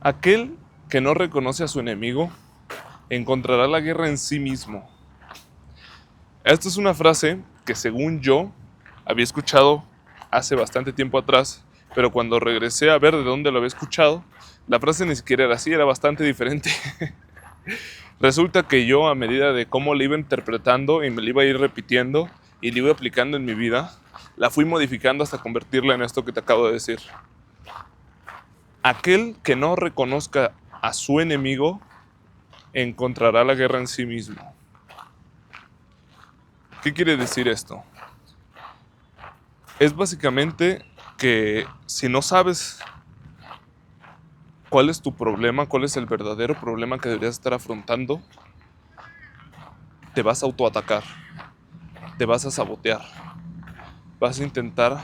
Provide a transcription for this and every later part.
Aquel que no reconoce a su enemigo encontrará la guerra en sí mismo. Esta es una frase que según yo había escuchado hace bastante tiempo atrás, pero cuando regresé a ver de dónde lo había escuchado, la frase ni siquiera era así, era bastante diferente. Resulta que yo, a medida de cómo la iba interpretando y me la iba a ir repitiendo y la iba aplicando en mi vida, la fui modificando hasta convertirla en esto que te acabo de decir. Aquel que no reconozca a su enemigo encontrará la guerra en sí mismo. ¿Qué quiere decir esto? Es básicamente que si no sabes cuál es tu problema, cuál es el verdadero problema que deberías estar afrontando, te vas a autoatacar, te vas a sabotear, vas a intentar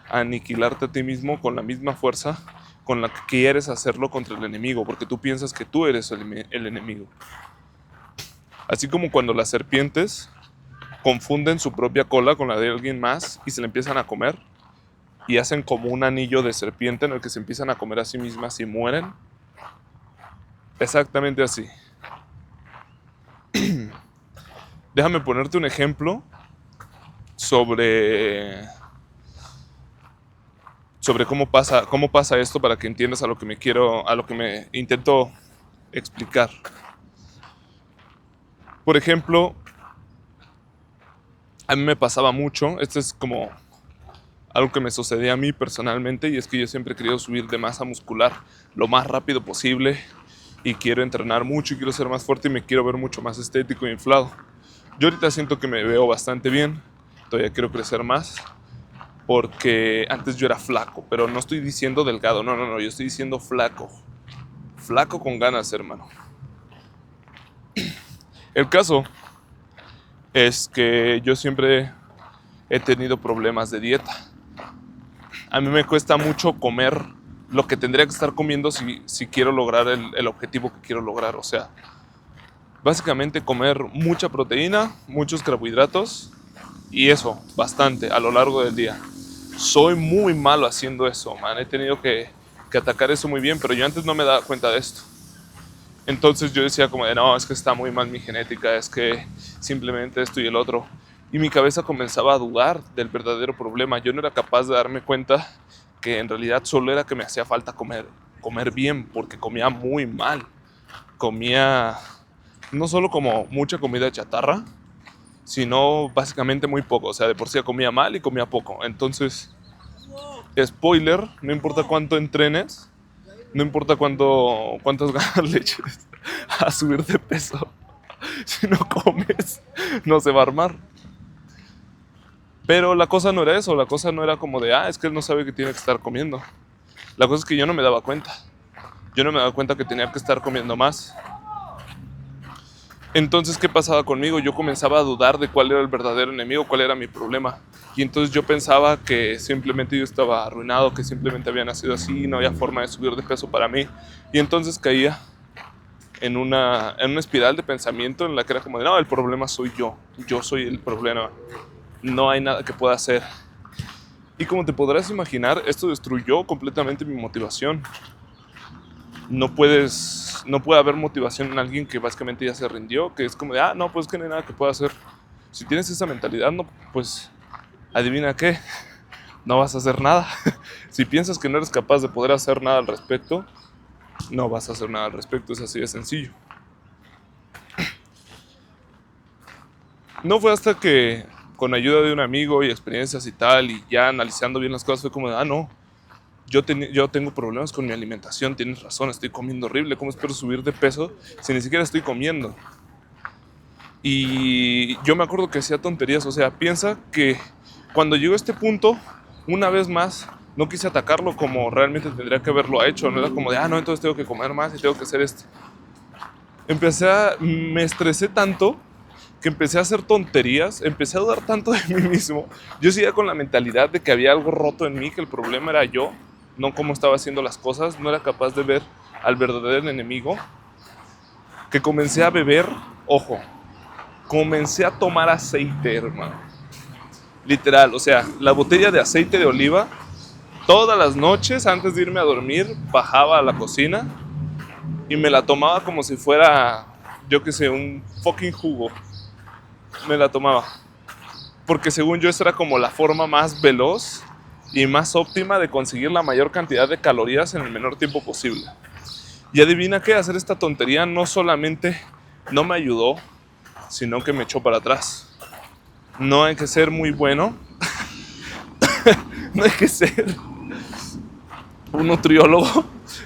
aniquilarte a ti mismo con la misma fuerza con la que quieres hacerlo contra el enemigo, porque tú piensas que tú eres el enemigo. Así como cuando las serpientes confunden su propia cola con la de alguien más y se la empiezan a comer y hacen como un anillo de serpiente en el que se empiezan a comer a sí mismas y mueren. Exactamente así. Déjame ponerte un ejemplo sobre, sobre cómo pasa esto para que entiendas a lo que me intento explicar. Por ejemplo, a mí me pasaba mucho, esto es como algo que me sucedía a mí personalmente, y es que yo siempre he querido subir de masa muscular lo más rápido posible y quiero entrenar mucho y quiero ser más fuerte y me quiero ver mucho más estético e inflado. Yo ahorita siento que me veo bastante bien, todavía quiero crecer más porque antes yo era flaco, pero no estoy diciendo delgado, no, yo estoy diciendo flaco, flaco con ganas, hermano. El caso es que yo siempre he tenido problemas de dieta. A mí me cuesta mucho comer lo que tendría que estar comiendo si quiero lograr el objetivo que quiero lograr. O sea, básicamente comer mucha proteína, muchos carbohidratos y eso, bastante a lo largo del día. Soy muy malo haciendo eso, man. He tenido que atacar eso muy bien, pero yo antes no me daba cuenta de esto. Entonces yo decía como de, no, es que está muy mal mi genética, es que simplemente esto y el otro. Y mi cabeza comenzaba a dudar del verdadero problema. Yo no era capaz de darme cuenta que en realidad solo era que me hacía falta comer bien, porque comía muy mal. Comía no solo como mucha comida chatarra, sino básicamente muy poco. O sea, de por sí comía mal y comía poco. Entonces, spoiler, no importa cuánto entrenes, no importa cuántas ganas le eches a subir de peso, si no comes, no se va a armar. Pero la cosa no era eso, la cosa no era como de, es que él no sabe que tiene que estar comiendo. La cosa es que yo no me daba cuenta. Yo no me daba cuenta que tenía que estar comiendo más. Entonces, ¿qué pasaba conmigo? Yo comenzaba a dudar de cuál era el verdadero enemigo, cuál era mi problema. Y entonces yo pensaba que simplemente yo estaba arruinado, que simplemente había nacido así, no había forma de subir de peso para mí. Y entonces caía en una espiral de pensamiento en la que era como de, no, el problema soy yo soy el problema, no hay nada que pueda hacer. Y como te podrás imaginar, esto destruyó completamente mi motivación. No puede haber motivación en alguien que básicamente ya se rindió, que es como de, no, pues que no hay nada que pueda hacer. Si tienes esa mentalidad, no, pues adivina qué, no vas a hacer nada. Si piensas que no eres capaz de poder hacer nada al respecto, no vas a hacer nada al respecto, es así de sencillo. No fue hasta que con ayuda de un amigo y experiencias y tal, y ya analizando bien las cosas, fue como de, no, yo tengo problemas con mi alimentación, tienes razón, estoy comiendo horrible, ¿cómo espero subir de peso si ni siquiera estoy comiendo? Y yo me acuerdo que hacía tonterías, o sea, piensa que cuando llegó a este punto, una vez más, no quise atacarlo como realmente tendría que haberlo hecho, no era como de, no, entonces tengo que comer más y tengo que hacer esto. Me estresé tanto que empecé a hacer tonterías, empecé a dudar tanto de mí mismo. Yo seguía con la mentalidad de que había algo roto en mí, que el problema era yo, no cómo estaba haciendo las cosas, no era capaz de ver al verdadero enemigo, que comencé a beber, ojo, comencé a tomar aceite, hermano. Literal, o sea, la botella de aceite de oliva, todas las noches antes de irme a dormir, bajaba a la cocina y me la tomaba como si fuera, yo qué sé, un fucking jugo. Me la tomaba. Porque según yo, esa era como la forma más veloz y más óptima de conseguir la mayor cantidad de calorías en el menor tiempo posible. Y adivina qué, hacer esta tontería no solamente no me ayudó, sino que me echó para atrás. No hay que ser muy bueno, no hay que ser un nutriólogo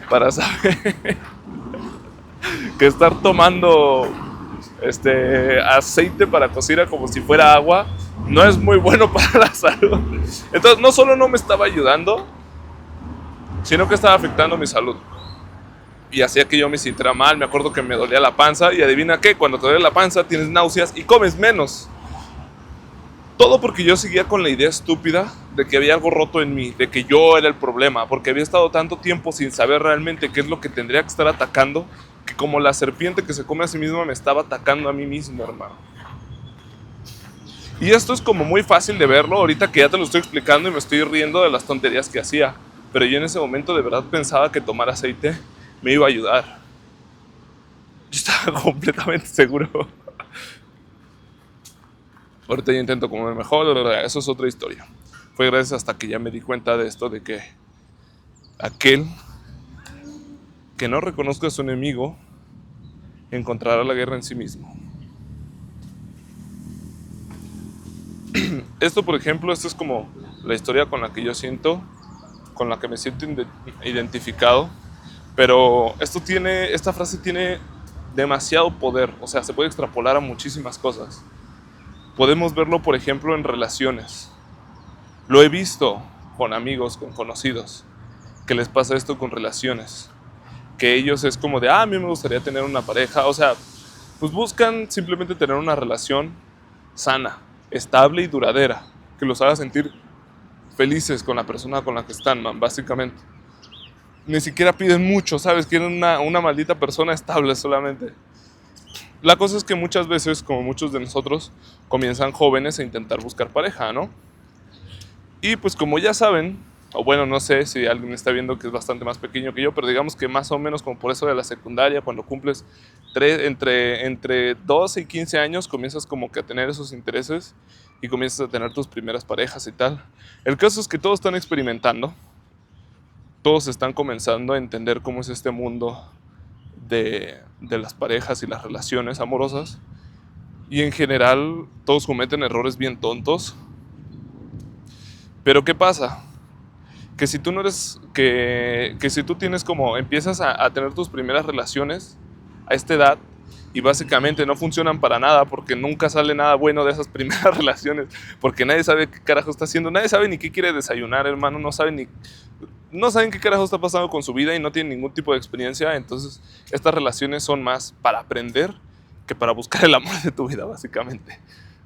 para saber que estar tomando aceite para cocina como si fuera agua no es muy bueno para la salud. Entonces no solo no me estaba ayudando, sino que estaba afectando mi salud. Y hacía que yo me sintiera mal. Me acuerdo que me dolía la panza y adivina qué, cuando te duele la panza tienes náuseas y comes menos. Todo porque yo seguía con la idea estúpida de que había algo roto en mí, de que yo era el problema, porque había estado tanto tiempo sin saber realmente qué es lo que tendría que estar atacando, que como la serpiente que se come a sí misma me estaba atacando a mí mismo, hermano. Y esto es como muy fácil de verlo ahorita que ya te lo estoy explicando y me estoy riendo de las tonterías que hacía. Pero yo en ese momento de verdad pensaba que tomar aceite me iba a ayudar. Yo estaba completamente seguro. Ahorita ya intento comer mejor, eso es otra historia. Fue gracias hasta que ya me di cuenta de esto, de que aquel que no reconozca a su enemigo encontrará la guerra en sí mismo. Esto, por ejemplo, esto es como la historia con la que yo siento, con la que me siento identificado, pero esta frase tiene demasiado poder, o sea, se puede extrapolar a muchísimas cosas. Podemos verlo, por ejemplo, en relaciones. Lo he visto con amigos, con conocidos, que les pasa esto con relaciones. Que ellos es como de, a mí me gustaría tener una pareja, o sea, pues buscan simplemente tener una relación sana, estable y duradera, que los haga sentir felices con la persona con la que están, man, básicamente. Ni siquiera piden mucho, ¿sabes? Quieren una maldita persona estable solamente. La cosa es que muchas veces, como muchos de nosotros, comienzan jóvenes a intentar buscar pareja, ¿no? Y pues como ya saben, o bueno, no sé si alguien está viendo que es bastante más pequeño que yo, pero digamos que más o menos como por eso de la secundaria, cuando cumples entre 12 y 15 años, comienzas como que a tener esos intereses y comienzas a tener tus primeras parejas y tal. El caso es que todos están experimentando, todos están comenzando a entender cómo es este mundo de las parejas y las relaciones amorosas. Y en general todos cometen errores bien tontos. Pero ¿qué pasa? Que si tú no eres, que si tú tienes como, empiezas a tener tus primeras relaciones a esta edad y básicamente no funcionan para nada porque nunca sale nada bueno de esas primeras relaciones, porque nadie sabe qué carajo está haciendo, nadie sabe ni qué quiere desayunar, hermano, no saben qué carajo está pasando con su vida y no tienen ningún tipo de experiencia. Entonces estas relaciones son más para aprender que para buscar el amor de tu vida, básicamente.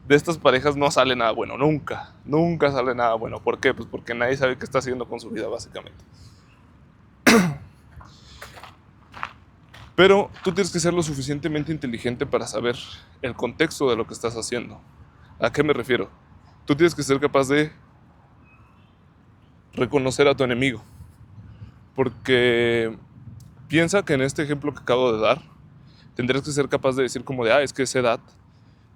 De estas parejas no sale nada bueno, nunca sale nada bueno. ¿Por qué? Pues porque nadie sabe qué está haciendo con su vida, básicamente. Pero tú tienes que ser lo suficientemente inteligente para saber el contexto de lo que estás haciendo. ¿A qué me refiero? Tú tienes que ser capaz de reconocer a tu enemigo. Porque piensa que en este ejemplo que acabo de dar, tendrías que ser capaz de decir como de, es que esa edad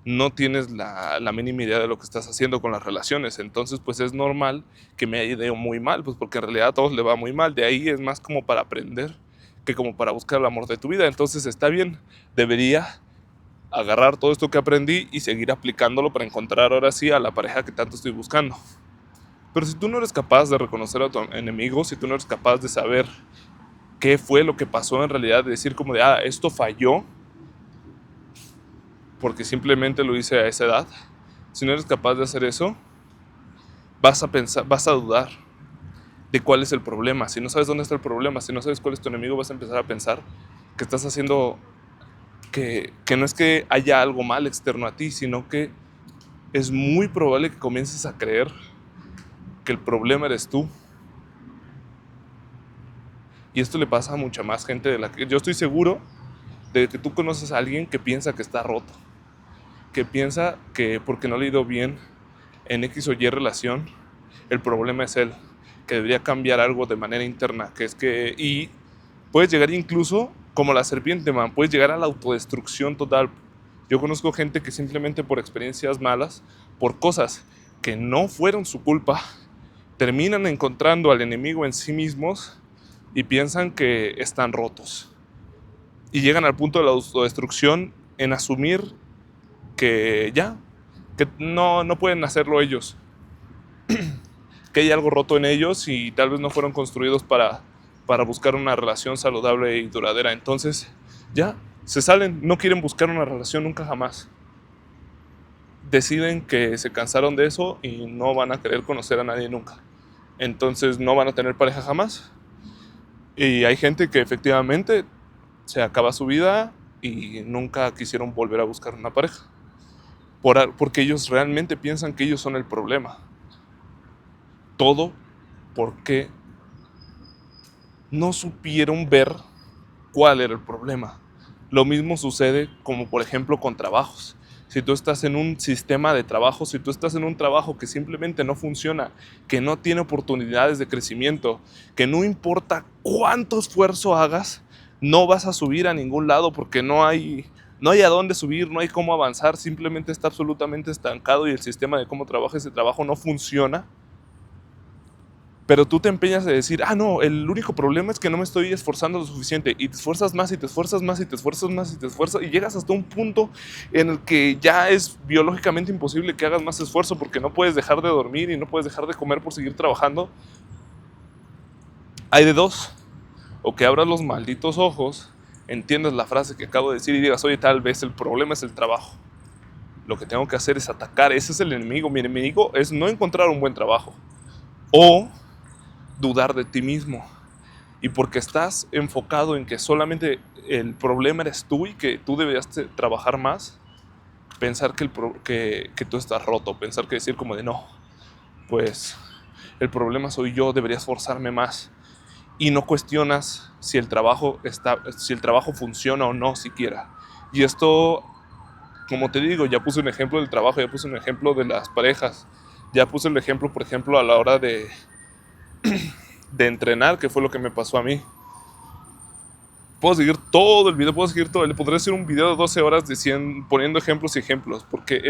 no tienes la mínima idea de lo que estás haciendo con las relaciones, entonces pues es normal que me haya ido muy mal, pues porque en realidad a todos le va muy mal. De ahí es más como para aprender que como para buscar el amor de tu vida. Entonces está bien, debería agarrar todo esto que aprendí y seguir aplicándolo para encontrar ahora sí a la pareja que tanto estoy buscando. Pero si tú no eres capaz de reconocer a tu enemigo, si tú no eres capaz de saber qué fue lo que pasó en realidad, de decir como de, esto falló porque simplemente lo hice a esa edad, si no eres capaz de hacer eso, vas a dudar de cuál es el problema. Si no sabes dónde está el problema, si no sabes cuál es tu enemigo, vas a empezar a pensar que estás haciendo, que no es que haya algo mal externo a ti, sino que es muy probable que comiences a creer que el problema eres tú. Y esto le pasa a mucha más gente de la que yo estoy seguro de que tú conoces a alguien que piensa que está roto, que piensa que porque no le ha ido bien en X o Y relación, el problema es él, que debería cambiar algo de manera interna, que es que, y puedes llegar incluso como la serpiente, man, puedes llegar a la autodestrucción total. Yo conozco gente que simplemente por experiencias malas, por cosas que no fueron su culpa, terminan encontrando al enemigo en sí mismos y piensan que están rotos. Y llegan al punto de la autodestrucción en asumir que ya, que no pueden hacerlo ellos, que hay algo roto en ellos y tal vez no fueron construidos para buscar una relación saludable y duradera. Entonces ya se salen, no quieren buscar una relación nunca jamás. Deciden que se cansaron de eso y no van a querer conocer a nadie nunca. Entonces no van a tener pareja jamás. Y hay gente que efectivamente se acaba su vida y nunca quisieron volver a buscar una pareja. Porque ellos realmente piensan que ellos son el problema. Todo porque no supieron ver cuál era el problema. Lo mismo sucede como por ejemplo con trabajos. Si tú estás en un sistema de trabajo, si tú estás en un trabajo que simplemente no funciona, que no tiene oportunidades de crecimiento, que no importa cuánto esfuerzo hagas, no vas a subir a ningún lado porque no hay a dónde subir, no hay cómo avanzar, simplemente está absolutamente estancado y el sistema de cómo trabaja ese trabajo no funciona. Pero tú te empeñas a decir, no, el único problema es que no me estoy esforzando lo suficiente. Y te esfuerzas más y te esfuerzas más y te esfuerzas más y te esfuerzas. Y llegas hasta un punto en el que ya es biológicamente imposible que hagas más esfuerzo porque no puedes dejar de dormir y no puedes dejar de comer por seguir trabajando. Hay de dos. O que abras los malditos ojos, entiendas la frase que acabo de decir y digas, oye, tal vez el problema es el trabajo. Lo que tengo que hacer es atacar. Ese es el enemigo. Mi enemigo es no encontrar un buen trabajo. O dudar de ti mismo. Y porque estás enfocado en que solamente el problema eres tú y que tú deberías trabajar más, pensar que tú estás roto, pensar que decir como de no, pues el problema soy yo, debería esforzarme más. Y no cuestionas si el trabajo funciona o no siquiera. Y esto, como te digo, ya puse un ejemplo del trabajo, ya puse un ejemplo de las parejas, ya puse el ejemplo, por ejemplo, a la hora de entrenar, que fue lo que me pasó a mí. Puedo seguir todo el video, podría hacer un video de 12 horas poniendo ejemplos y ejemplos, porque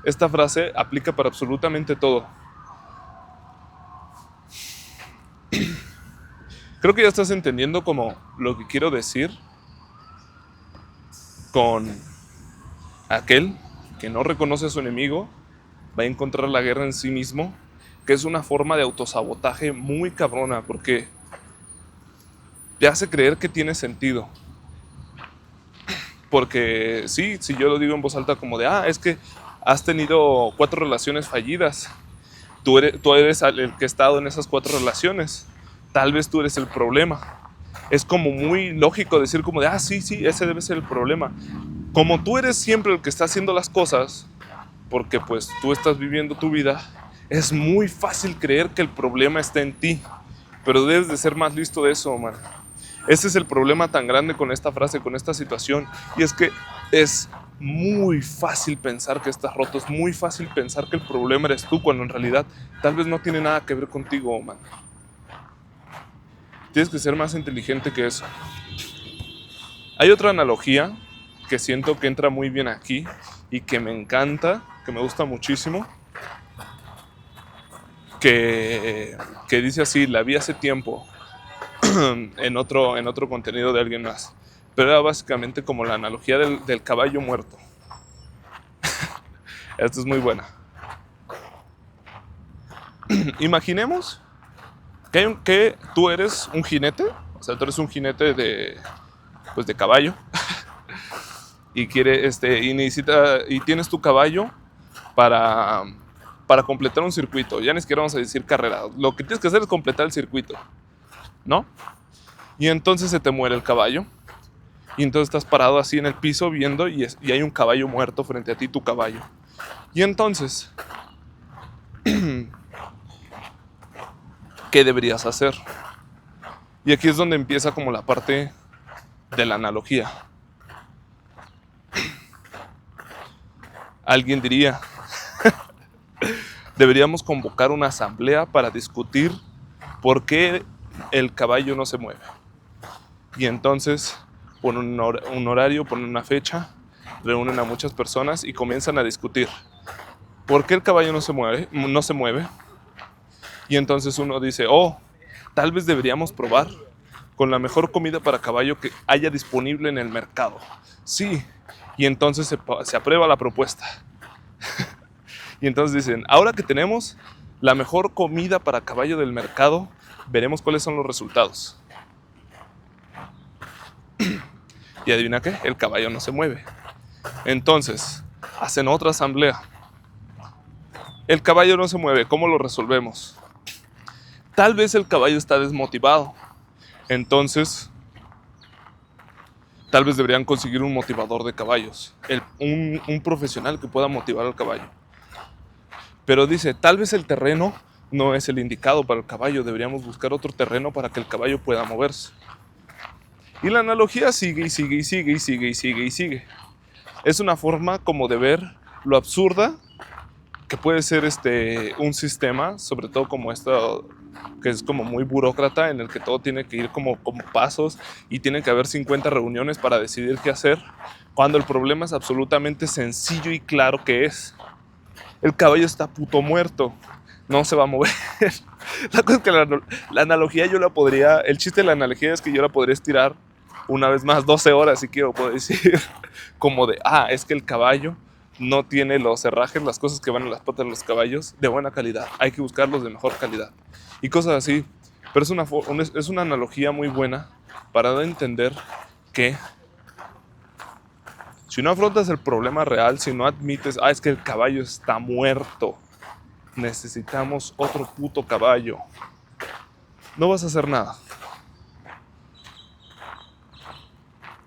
esta frase aplica para absolutamente todo. Creo que ya estás entendiendo como lo que quiero decir con aquel que no reconoce a su enemigo, va a encontrar la guerra en sí mismo, que es una forma de autosabotaje muy cabrona, porque te hace creer que tiene sentido. Porque sí, si yo lo digo en voz alta como de, es que has tenido 4 relaciones fallidas, tú eres el que ha estado en esas 4 relaciones, tal vez tú eres el problema. Es como muy lógico decir como de, sí, ese debe ser el problema. Como tú eres siempre el que está haciendo las cosas, porque pues tú estás viviendo tu vida, es muy fácil creer que el problema está en ti, pero debes de ser más listo de eso, man. Ese es el problema tan grande con esta frase, con esta situación, y es que es muy fácil pensar que estás roto, es muy fácil pensar que el problema eres tú, cuando en realidad tal vez no tiene nada que ver contigo, man. Tienes que ser más inteligente que eso. Hay otra analogía que siento que entra muy bien aquí y que me encanta, que me gusta muchísimo, que dice así, la vi hace tiempo en otro contenido de alguien más, pero era básicamente como la analogía del caballo muerto. Esta es muy buena. Imaginemos que tú eres un jinete, o sea, tú eres un jinete de caballo y y tienes tu caballo para completar un circuito. Ya ni siquiera vamos a decir carrera. Lo que tienes que hacer es completar el circuito, ¿no? Y entonces se te muere el caballo. Y entonces estás parado así en el piso viendo y hay un caballo muerto frente a ti, tu caballo. Y entonces, ¿qué deberías hacer? Y aquí es donde empieza como la parte de la analogía. Alguien diría, deberíamos convocar una asamblea para discutir por qué el caballo no se mueve. Y entonces ponen un horario, ponen una fecha, reúnen a muchas personas y comienzan a discutir. ¿Por qué el caballo no se mueve? No se mueve. Y entonces uno dice, oh, tal vez deberíamos probar con la mejor comida para caballo que haya disponible en el mercado. Sí. Y entonces se aprueba la propuesta. Y entonces dicen, ahora que tenemos la mejor comida para caballo del mercado, veremos cuáles son los resultados. Y adivina qué, el caballo no se mueve. Entonces, hacen otra asamblea. El caballo no se mueve, ¿cómo lo resolvemos? Tal vez el caballo está desmotivado. Entonces, tal vez deberían conseguir un motivador de caballos. Un profesional que pueda motivar al caballo. Pero dice, tal vez el terreno no es el indicado para el caballo. Deberíamos buscar otro terreno para que el caballo pueda moverse. Y la analogía sigue y sigue y sigue y sigue y sigue y sigue. Es una forma como de ver lo absurda que puede ser un sistema, sobre todo como esto, que es como muy burócrata, en el que todo tiene que ir como pasos y tiene que haber 50 reuniones para decidir qué hacer, cuando el problema es absolutamente sencillo y claro que es. El caballo está puto muerto, no se va a mover. La cosa es que la analogía yo la podría, el chiste de la analogía es que yo la podría estirar una vez más 12 horas si quiero, puedo decir, como de, es que el caballo no tiene los herrajes, las cosas que van en las patas de los caballos de buena calidad, hay que buscarlos de mejor calidad y cosas así. Pero es una analogía muy buena para dar a entender que si no afrontas el problema real, si no admites, es que el caballo está muerto, necesitamos otro puto caballo, no vas a hacer nada.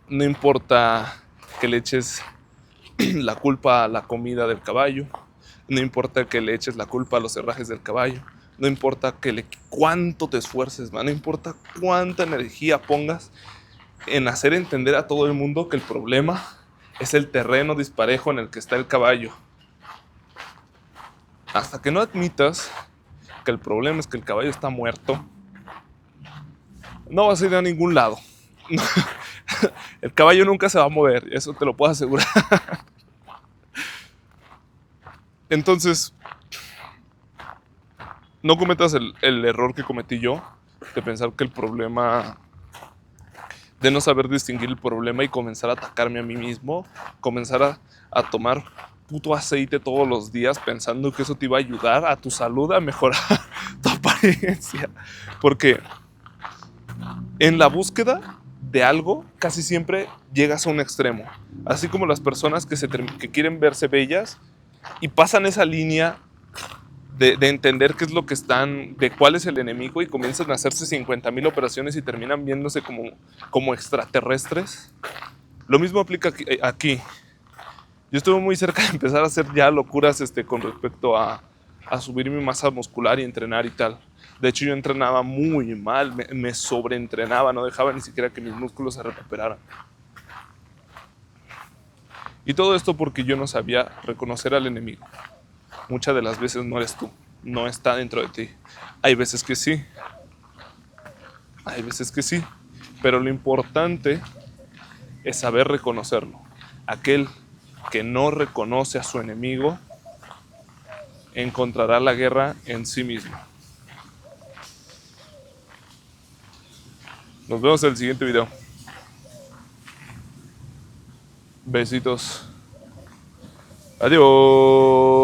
No importa que le eches la culpa a la comida del caballo, no importa que le eches la culpa a los herrajes del caballo, no importa cuánto te esfuerces, no importa cuánta energía pongas en hacer entender a todo el mundo que el problema es el terreno disparejo en el que está el caballo. Hasta que no admitas que el problema es que el caballo está muerto, no vas a ir a ningún lado. El caballo nunca se va a mover, eso te lo puedo asegurar. Entonces, no cometas el error que cometí yo, de pensar que el problema, de no saber distinguir el problema y comenzar a atacarme a mí mismo, comenzar a tomar puto aceite todos los días pensando que eso te iba a ayudar a tu salud, a mejorar tu apariencia. Porque en la búsqueda de algo casi siempre llegas a un extremo. Así como las personas que quieren verse bellas y pasan esa línea de entender qué es lo que están, de cuál es el enemigo y comienzan a hacerse 50,000 operaciones y terminan viéndose como extraterrestres. Lo mismo aplica aquí. Yo estuve muy cerca de empezar a hacer ya locuras con respecto a subir mi masa muscular y entrenar y tal. De hecho, yo entrenaba muy mal, me sobreentrenaba, no dejaba ni siquiera que mis músculos se recuperaran. Y todo esto porque yo no sabía reconocer al enemigo. Muchas de las veces no eres tú, no está dentro de ti. Hay veces que sí, pero lo importante es saber reconocerlo. Aquel que no reconoce a su enemigo encontrará la guerra en sí mismo. Nos vemos en el siguiente video. Besitos. Adiós.